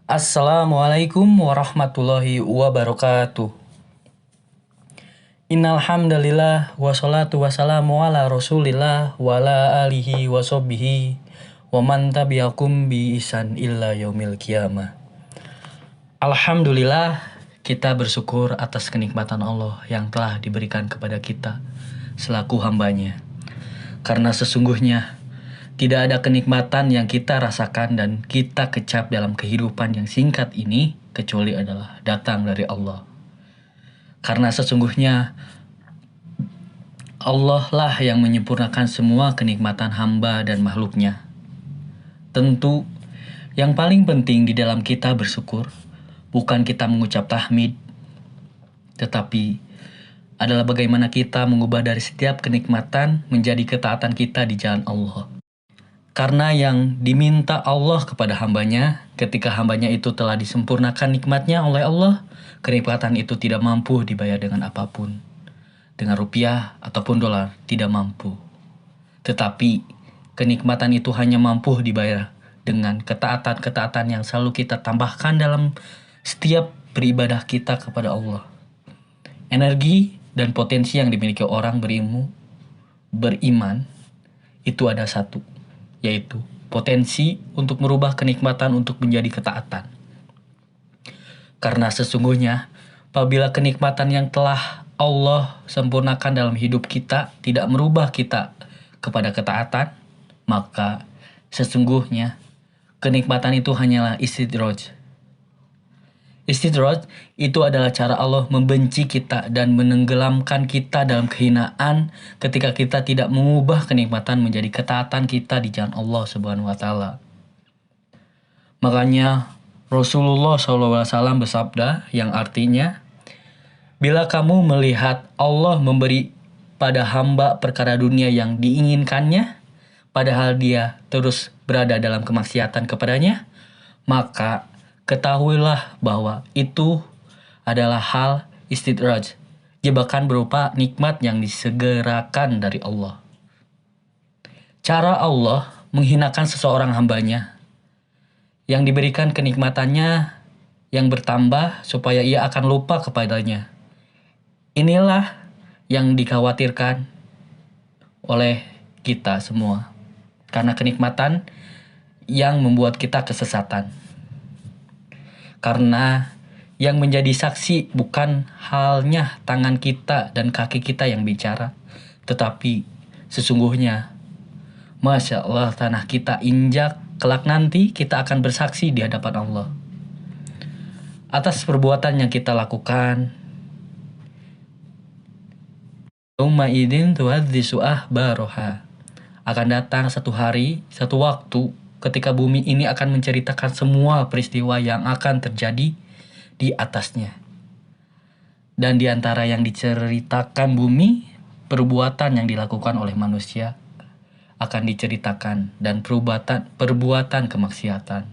Assalamualaikum warahmatullahi wabarakatuh. Innal hamdalillah wassalatu wassalamu ala Rasulillah wa ala alihi washabbihi wa man tabi'akum bi ihsan illa yaumil qiyamah. Alhamdulillah, kita bersyukur atas kenikmatan Allah yang telah diberikan kepada kita selaku hambanya. Karena sesungguhnya tidak ada kenikmatan yang kita rasakan dan kita kecap dalam kehidupan yang singkat ini kecuali adalah datang dari Allah. Karena sesungguhnya Allah lah yang menyempurnakan semua kenikmatan hamba dan makhluknya. Tentu, yang paling penting di dalam kita bersyukur bukan kita mengucap tahmid, tetapi adalah bagaimana kita mengubah dari setiap kenikmatan menjadi ketaatan kita di jalan Allah. Karena yang diminta Allah kepada hambanya, ketika hambanya itu telah disempurnakan nikmatnya oleh Allah, kenikmatan itu tidak mampu dibayar dengan apapun. Dengan rupiah ataupun dolar, tidak mampu. Tetapi, kenikmatan itu hanya mampu dibayar dengan ketaatan-ketaatan yang selalu kita tambahkan dalam setiap beribadah kita kepada Allah. Energi dan potensi yang dimiliki orang berilmu, beriman, itu ada satu, yaitu potensi untuk merubah kenikmatan untuk menjadi ketaatan. Karena sesungguhnya, apabila kenikmatan yang telah Allah sempurnakan dalam hidup kita tidak merubah kita kepada ketaatan, maka sesungguhnya kenikmatan itu hanyalah istidraj. Istidraj itu adalah cara Allah membenci kita dan menenggelamkan kita dalam kehinaan ketika kita tidak mengubah kenikmatan menjadi ketaatan kita di jalan Allah Subhanahu wa taala. Makanya Rasulullah SAW bersabda yang artinya, bila kamu melihat Allah memberi pada hamba perkara dunia yang diinginkannya, padahal dia terus berada dalam kemaksiatan kepadanya, maka ketahuilah bahwa itu adalah hal istidraj, jebakan berupa nikmat yang disegerakan dari Allah. Cara Allah menghinakan seseorang hambanya yang diberikan kenikmatannya yang bertambah supaya ia akan lupa kepadanya. Inilah yang dikhawatirkan oleh kita semua, karena kenikmatan yang membuat kita kesesatan. Karena yang menjadi saksi bukan halnya tangan kita dan kaki kita yang bicara, tetapi sesungguhnya, Masya Allah, tanah kita injak, kelak nanti kita akan bersaksi di hadapan Allah atas perbuatan yang kita lakukan. Yauma idzin tuhadzisu ahbaroha. Akan datang satu hari, satu waktu, ketika bumi ini akan menceritakan semua peristiwa yang akan terjadi di atasnya. Dan di antara yang diceritakan bumi, perbuatan yang dilakukan oleh manusia akan diceritakan, dan perbuatan kemaksiatan.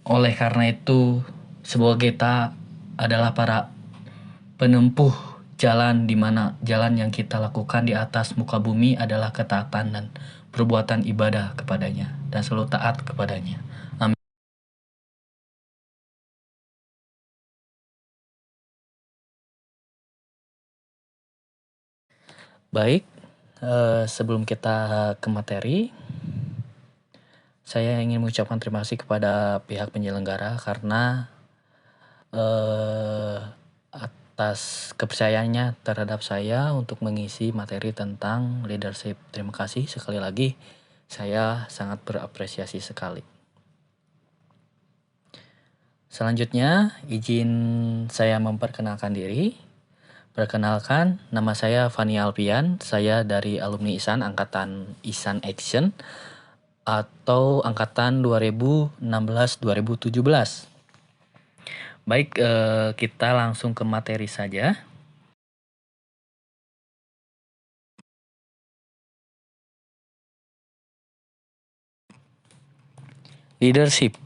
Oleh karena itu, semoga kita adalah para penempuh jalan di mana jalan yang kita lakukan di atas muka bumi adalah ketaatan dan perbuatan ibadah kepadanya dan selalu taat kepadanya. Amin. Baik, sebelum kita ke materi, saya ingin mengucapkan terima kasih kepada pihak penyelenggara karena atas kepercayaannya terhadap saya untuk mengisi materi tentang leadership. Terima kasih sekali lagi, saya sangat berapresiasi sekali. Selanjutnya, izin saya memperkenalkan diri. Perkenalkan, nama saya Fani Alpian, saya dari alumni ISAN, angkatan ISAN Action, atau angkatan 2016-2017. Baik, kita langsung ke materi saja. Leadership.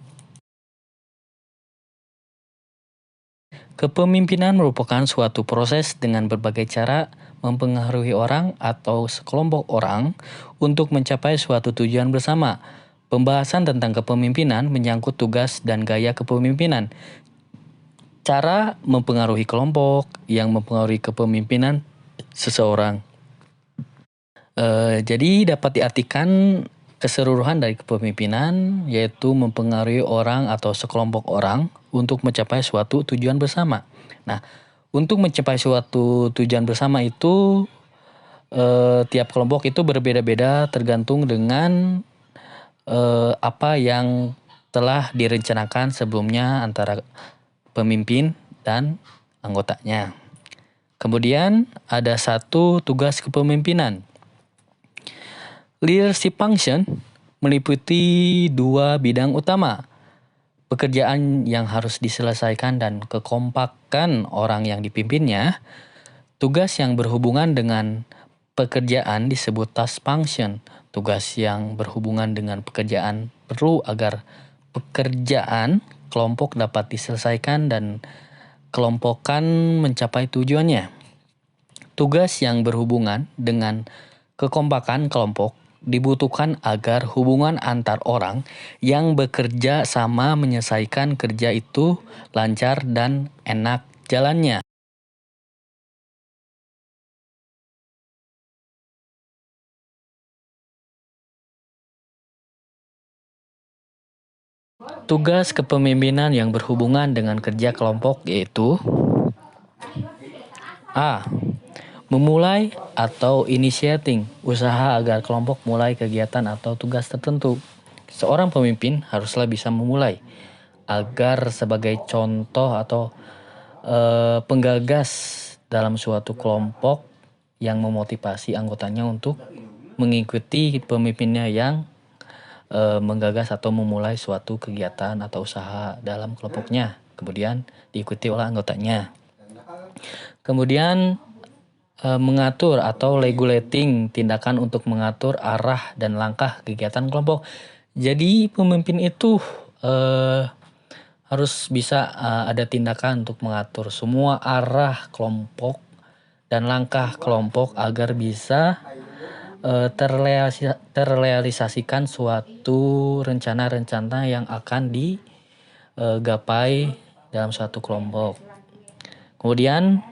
Kepemimpinan merupakan suatu proses dengan berbagai cara mempengaruhi orang atau sekelompok orang untuk mencapai suatu tujuan bersama. Pembahasan tentang kepemimpinan menyangkut tugas dan gaya kepemimpinan. Cara mempengaruhi kelompok yang mempengaruhi kepemimpinan seseorang. Jadi dapat diartikan keseluruhan dari kepemimpinan, yaitu mempengaruhi orang atau sekelompok orang untuk mencapai suatu tujuan bersama. Nah, untuk mencapai suatu tujuan bersama itu tiap kelompok itu berbeda-beda tergantung dengan apa yang telah direncanakan sebelumnya antara pemimpin dan anggotanya. Kemudian ada satu tugas kepemimpinan. Leadership function meliputi dua bidang utama, pekerjaan yang harus diselesaikan dan kekompakan orang yang dipimpinnya. Tugas yang berhubungan dengan pekerjaan disebut task function. Tugas yang berhubungan dengan pekerjaan perlu agar pekerjaan kelompok dapat diselesaikan dan kelompokan mencapai tujuannya. Tugas yang berhubungan dengan kekompakan kelompok dibutuhkan agar hubungan antar orang yang bekerja sama menyelesaikan kerja itu lancar dan enak jalannya. Tugas kepemimpinan yang berhubungan dengan kerja kelompok yaitu A. Memulai atau initiating usaha agar kelompok mulai kegiatan atau tugas tertentu. Seorang pemimpin haruslah bisa memulai agar sebagai contoh atau penggagas dalam suatu kelompok yang memotivasi anggotanya untuk mengikuti pemimpinnya yang menggagas atau memulai suatu kegiatan atau usaha dalam kelompoknya. Kemudian diikuti oleh anggotanya. Kemudian mengatur atau regulating tindakan untuk mengatur arah dan langkah kegiatan kelompok. Jadi pemimpin itu harus bisa ada tindakan untuk mengatur semua arah kelompok dan langkah kelompok agar bisa terrealisasikan suatu rencana-rencana yang akan digapai dalam suatu kelompok. Kemudian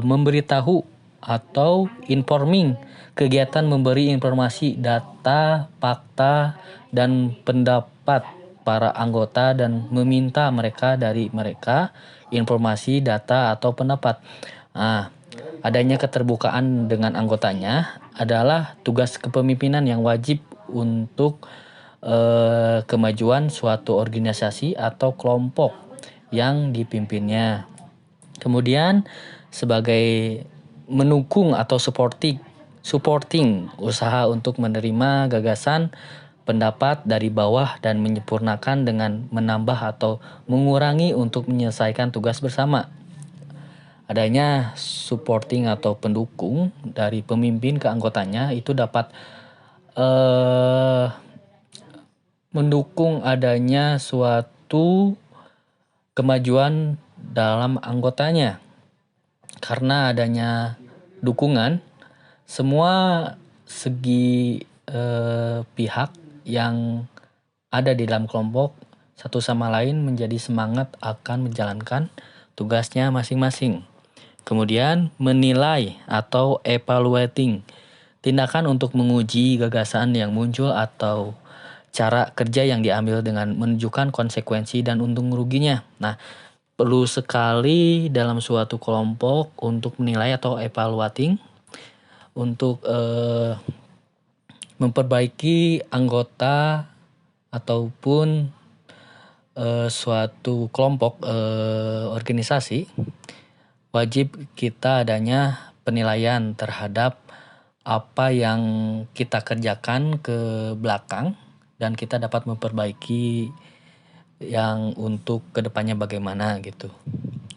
memberitahu atau informing, kegiatan memberi informasi, data, fakta, dan pendapat para anggota dan meminta dari mereka informasi, data, atau pendapat. Nah, adanya keterbukaan dengan anggotanya adalah tugas kepemimpinan yang wajib untuk kemajuan suatu organisasi atau kelompok yang dipimpinnya. Kemudian sebagai mendukung atau supporting usaha untuk menerima gagasan pendapat dari bawah dan menyempurnakan dengan menambah atau mengurangi untuk menyelesaikan tugas bersama. Adanya supporting atau pendukung dari pemimpin ke anggotanya itu dapat mendukung adanya suatu kemajuan dalam anggotanya. Karena adanya dukungan, semua segi pihak yang ada di dalam kelompok satu sama lain menjadi semangat akan menjalankan tugasnya masing-masing. Kemudian menilai atau evaluating, tindakan untuk menguji gagasan yang muncul atau cara kerja yang diambil dengan menunjukkan konsekuensi dan untung ruginya. Nah, perlu sekali dalam suatu kelompok untuk menilai atau evaluating untuk memperbaiki anggota ataupun suatu kelompok organisasi. Wajib kita adanya penilaian terhadap apa yang kita kerjakan ke belakang dan kita dapat memperbaiki yang untuk kedepannya bagaimana gitu.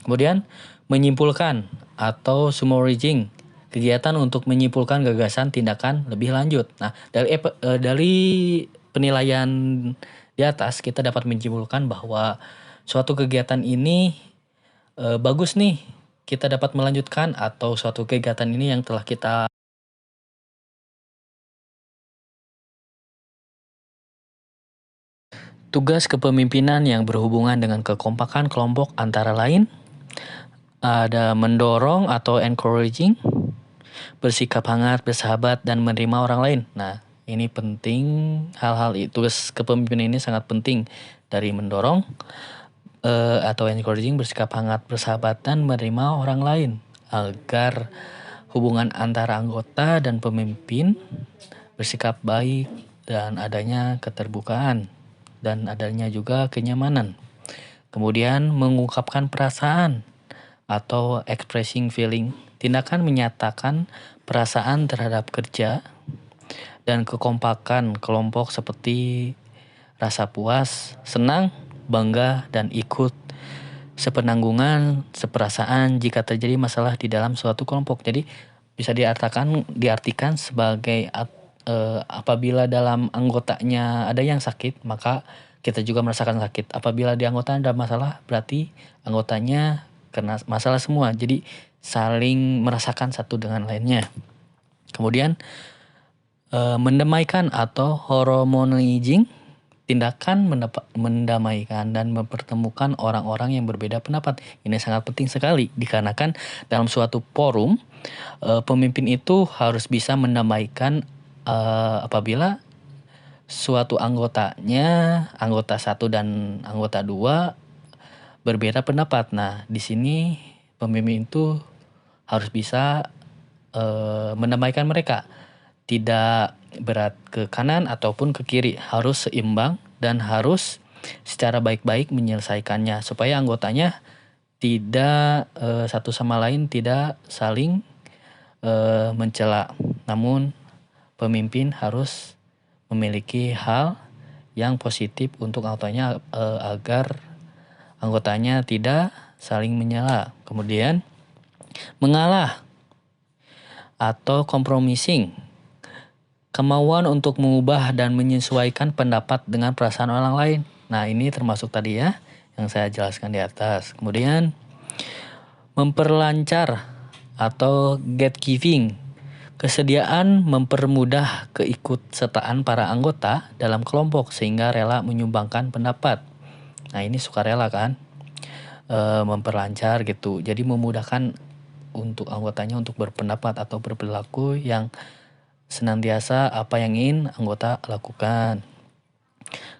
Kemudian menyimpulkan atau summarizing, kegiatan untuk menyimpulkan gagasan tindakan lebih lanjut. Nah, dari penilaian di atas kita dapat menyimpulkan bahwa suatu kegiatan ini bagus nih kita dapat melanjutkan atau suatu kegiatan ini yang telah kita tugas kepemimpinan yang berhubungan dengan kekompakan kelompok antara lain ada mendorong atau encouraging, bersikap hangat, bersahabat, dan menerima orang lain. Nah, ini penting, hal-hal itu tugas kepemimpinan ini sangat penting dari mendorong atau encouraging, bersikap hangat, bersahabat, dan menerima orang lain agar hubungan antara anggota dan pemimpin bersikap baik dan adanya keterbukaan dan adanya juga kenyamanan. Kemudian mengungkapkan perasaan atau expressing feeling, tindakan menyatakan perasaan terhadap kerja dan kekompakan kelompok seperti rasa puas, senang, bangga, dan ikut sepenanggungan, seperasaan jika terjadi masalah di dalam suatu kelompok. Jadi bisa diartikan sebagai apabila dalam anggotanya ada yang sakit, maka kita juga merasakan sakit. Apabila di anggota ada masalah, berarti anggotanya kena masalah semua. Jadi saling merasakan satu dengan lainnya. Kemudian mendamaikan atau harmonizing, tindakan mendamaikan dan mempertemukan orang-orang yang berbeda pendapat. Ini sangat penting sekali dikarenakan dalam suatu forum pemimpin itu harus bisa mendamaikan apabila suatu anggotanya, anggota 1 dan anggota 2 berbeda pendapat. Nah, di sini pemimpin itu harus bisa mendamaikan mereka. Tidak berat ke kanan ataupun ke kiri, harus seimbang dan harus secara baik-baik menyelesaikannya supaya anggotanya tidak satu sama lain tidak saling mencela. Namun pemimpin harus memiliki hal yang positif untuk anggotanya agar anggotanya tidak saling menyela. Kemudian mengalah atau compromising, kemauan untuk mengubah dan menyesuaikan pendapat dengan perasaan orang lain. Nah, ini termasuk tadi ya yang saya jelaskan di atas. Kemudian memperlancar atau gatekeeping, kesediaan mempermudah keikutsertaan para anggota dalam kelompok sehingga rela menyumbangkan pendapat. Nah, ini sukarela kan, memperlancar gitu. Jadi memudahkan untuk anggotanya untuk berpendapat atau berperilaku yang senantiasa apa yang ingin anggota lakukan.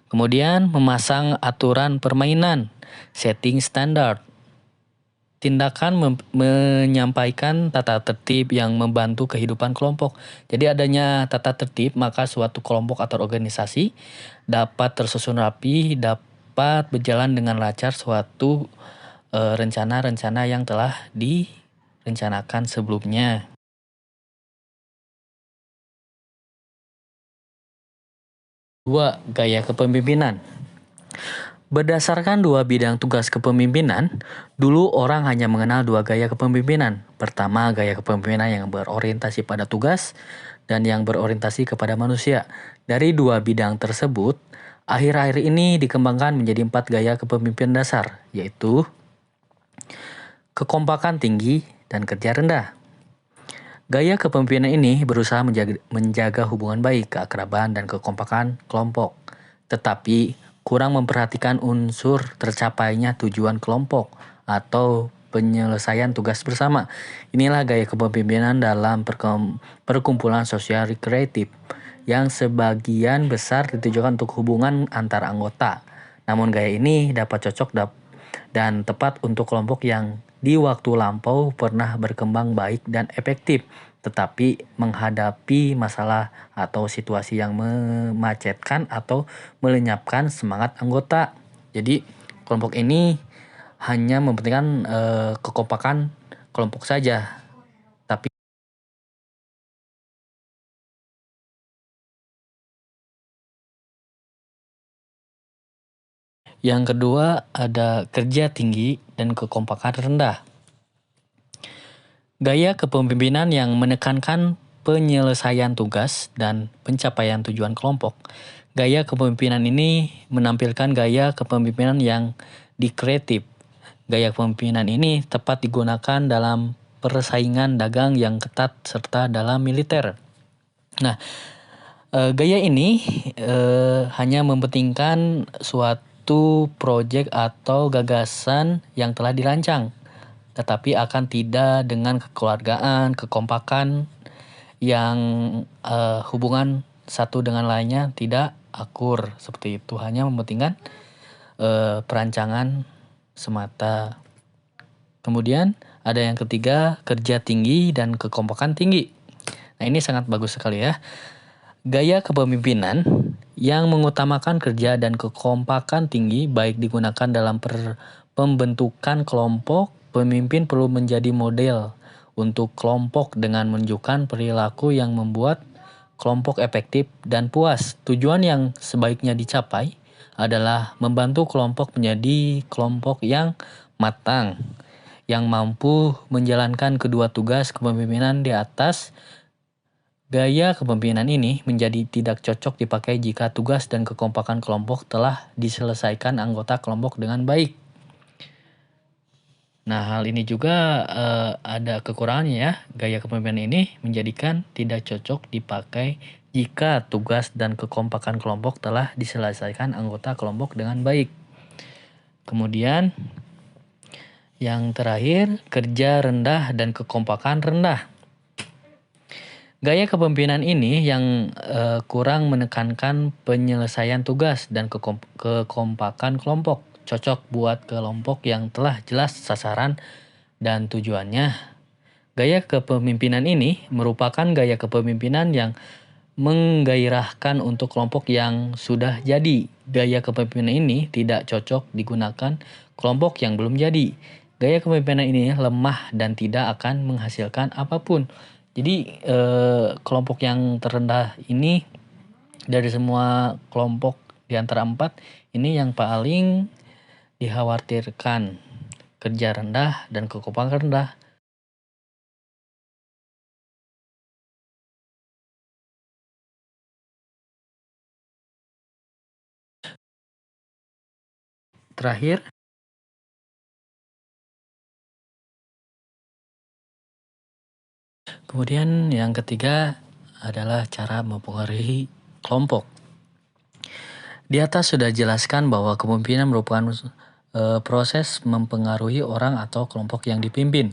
Kemudian memasang aturan permainan, setting standard. Tindakan menyampaikan tata tertib yang membantu kehidupan kelompok. Jadi adanya tata tertib, maka suatu kelompok atau organisasi dapat tersusun rapi, dapat berjalan dengan lancar suatu rencana-rencana yang telah direncanakan sebelumnya. Dua, gaya kepemimpinan. Berdasarkan dua bidang tugas kepemimpinan, dulu orang hanya mengenal dua gaya kepemimpinan. Pertama, gaya kepemimpinan yang berorientasi pada tugas dan yang berorientasi kepada manusia. Dari dua bidang tersebut, akhir-akhir ini dikembangkan menjadi 4 gaya kepemimpinan dasar, yaitu kekompakan tinggi dan kerja rendah. Gaya kepemimpinan ini berusaha menjaga hubungan baik, keakraban, dan kekompakan kelompok, tetapi kurang memperhatikan unsur tercapainya tujuan kelompok atau penyelesaian tugas bersama. Inilah gaya kepemimpinan dalam perkumpulan sosial rekreatif yang sebagian besar ditujukan untuk hubungan antar anggota. Namun gaya ini dapat cocok dan tepat untuk kelompok yang di waktu lampau pernah berkembang baik dan efektif, tetapi menghadapi masalah atau situasi yang memacetkan atau melenyapkan semangat anggota. Jadi kelompok ini hanya mementingkan kekompakan kelompok saja. Tapi yang kedua ada kerja tinggi dan kekompakan rendah. Gaya kepemimpinan yang menekankan penyelesaian tugas dan pencapaian tujuan kelompok. Gaya kepemimpinan ini menampilkan gaya kepemimpinan yang dikreatif Gaya kepemimpinan ini tepat digunakan dalam persaingan dagang yang ketat serta dalam militer. Nah, gaya ini hanya mementingkan suatu proyek atau gagasan yang telah dirancang, tetapi akan tidak dengan kekeluargaan, kekompakan yang hubungan satu dengan lainnya tidak akur seperti itu, hanya mementingkan perancangan semata. Kemudian ada yang ketiga, kerja tinggi dan kekompakan tinggi. Nah, ini sangat bagus sekali ya. Gaya kepemimpinan yang mengutamakan kerja dan kekompakan tinggi baik digunakan dalam pembentukan kelompok. Pemimpin perlu menjadi model untuk kelompok dengan menunjukkan perilaku yang membuat kelompok efektif dan puas. Tujuan yang sebaiknya dicapai adalah membantu kelompok menjadi kelompok yang matang, yang mampu menjalankan kedua tugas kepemimpinan di atas. Gaya kepemimpinan ini menjadi tidak cocok dipakai jika tugas dan kekompakan kelompok telah diselesaikan anggota kelompok dengan baik. Nah, hal ini juga ada kekurangannya ya. Gaya kepemimpinan ini menjadikan tidak cocok dipakai jika tugas dan kekompakan kelompok telah diselesaikan anggota kelompok dengan baik. Kemudian yang terakhir, kerja rendah dan kekompakan rendah. Gaya kepemimpinan ini yang kurang menekankan penyelesaian tugas dan kekompakan kelompok. Cocok buat kelompok yang telah jelas sasaran dan tujuannya. Gaya kepemimpinan ini merupakan gaya kepemimpinan yang menggairahkan untuk kelompok yang sudah jadi. Gaya kepemimpinan ini tidak cocok digunakan kelompok yang belum jadi. Gaya kepemimpinan ini lemah dan tidak akan menghasilkan apapun. Jadi kelompok yang terendah ini dari semua kelompok di antara 4 ini yang paling dikhawatirkan, kerja rendah dan kekompakan rendah. Terakhir, kemudian yang ketiga adalah cara mempengaruhi kelompok. Di atas sudah jelaskan bahwa kepemimpinan merupakan proses mempengaruhi orang atau kelompok yang dipimpin.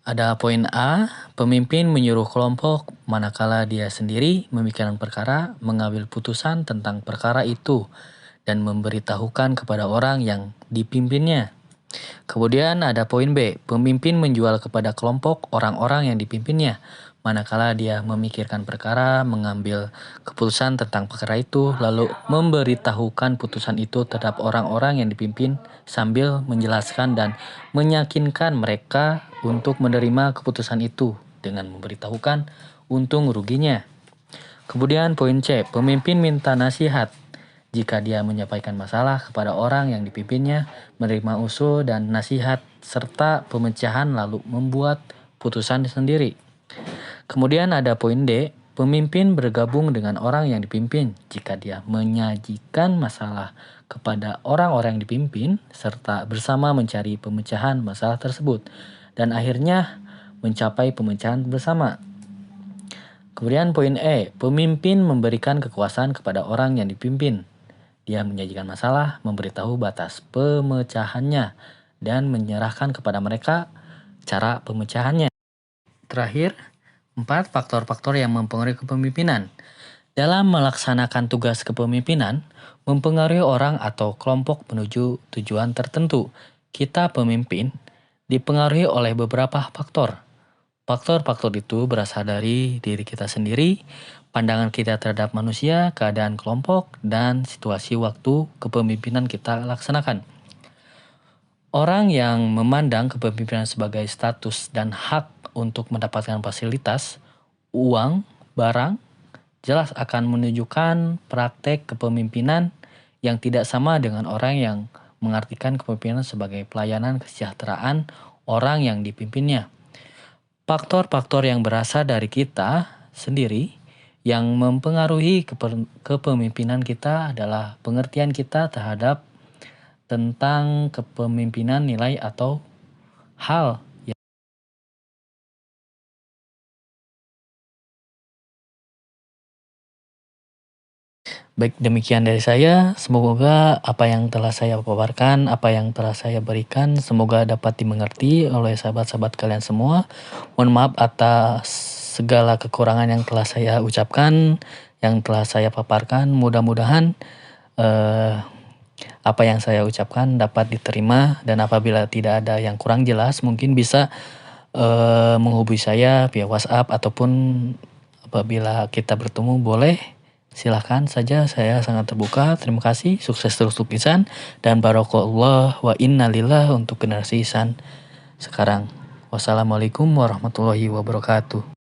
Ada poin A, pemimpin menyuruh kelompok manakala dia sendiri memikirkan perkara, mengambil putusan tentang perkara itu, dan memberitahukan kepada orang yang dipimpinnya. Kemudian ada poin B, pemimpin menjual kepada kelompok orang-orang yang dipimpinnya. Manakala dia memikirkan perkara, mengambil keputusan tentang perkara itu, lalu memberitahukan putusan itu terhadap orang-orang yang dipimpin sambil menjelaskan dan meyakinkan mereka untuk menerima keputusan itu dengan memberitahukan untung ruginya. Kemudian poin C, pemimpin minta nasihat. Jika dia menyampaikan masalah kepada orang yang dipimpinnya, menerima usul dan nasihat serta pemecahan lalu membuat putusan sendiri. Kemudian ada poin D, pemimpin bergabung dengan orang yang dipimpin jika dia menyajikan masalah kepada orang-orang yang dipimpin serta bersama mencari pemecahan masalah tersebut dan akhirnya mencapai pemecahan bersama. Kemudian poin E, pemimpin memberikan kekuasaan kepada orang yang dipimpin. Dia menyajikan masalah, memberitahu batas pemecahannya, dan menyerahkan kepada mereka cara pemecahannya. Terakhir, 4 faktor-faktor yang mempengaruhi kepemimpinan. Dalam melaksanakan tugas kepemimpinan, mempengaruhi orang atau kelompok menuju tujuan tertentu. Kita pemimpin dipengaruhi oleh beberapa faktor. Faktor-faktor itu berasal dari diri kita sendiri, pandangan kita terhadap manusia, keadaan kelompok, dan situasi waktu kepemimpinan kita laksanakan. Orang yang memandang kepemimpinan sebagai status dan hak untuk mendapatkan fasilitas, uang, barang, jelas akan menunjukkan praktek kepemimpinan yang tidak sama dengan orang yang mengartikan kepemimpinan sebagai pelayanan kesejahteraan orang yang dipimpinnya. Faktor-faktor yang berasal dari kita sendiri yang mempengaruhi kepemimpinan kita adalah pengertian kita terhadap tentang kepemimpinan, nilai atau hal. Baik, demikian dari saya. Semoga apa yang telah saya paparkan, apa yang telah saya berikan, semoga dapat dimengerti oleh sahabat-sahabat kalian semua. Mohon maaf atas segala kekurangan yang telah saya ucapkan, yang telah saya paparkan. Mudah-mudahan apa yang saya ucapkan dapat diterima, dan apabila tidak ada yang kurang jelas, mungkin bisa menghubungi saya via WhatsApp, ataupun apabila kita bertemu boleh. Silahkan saja, saya sangat terbuka. Terima kasih, sukses terus untuk Ihsan, dan barokallah wa innalillah untuk generasi Ihsan sekarang. Wassalamualaikum warahmatullahi wabarakatuh.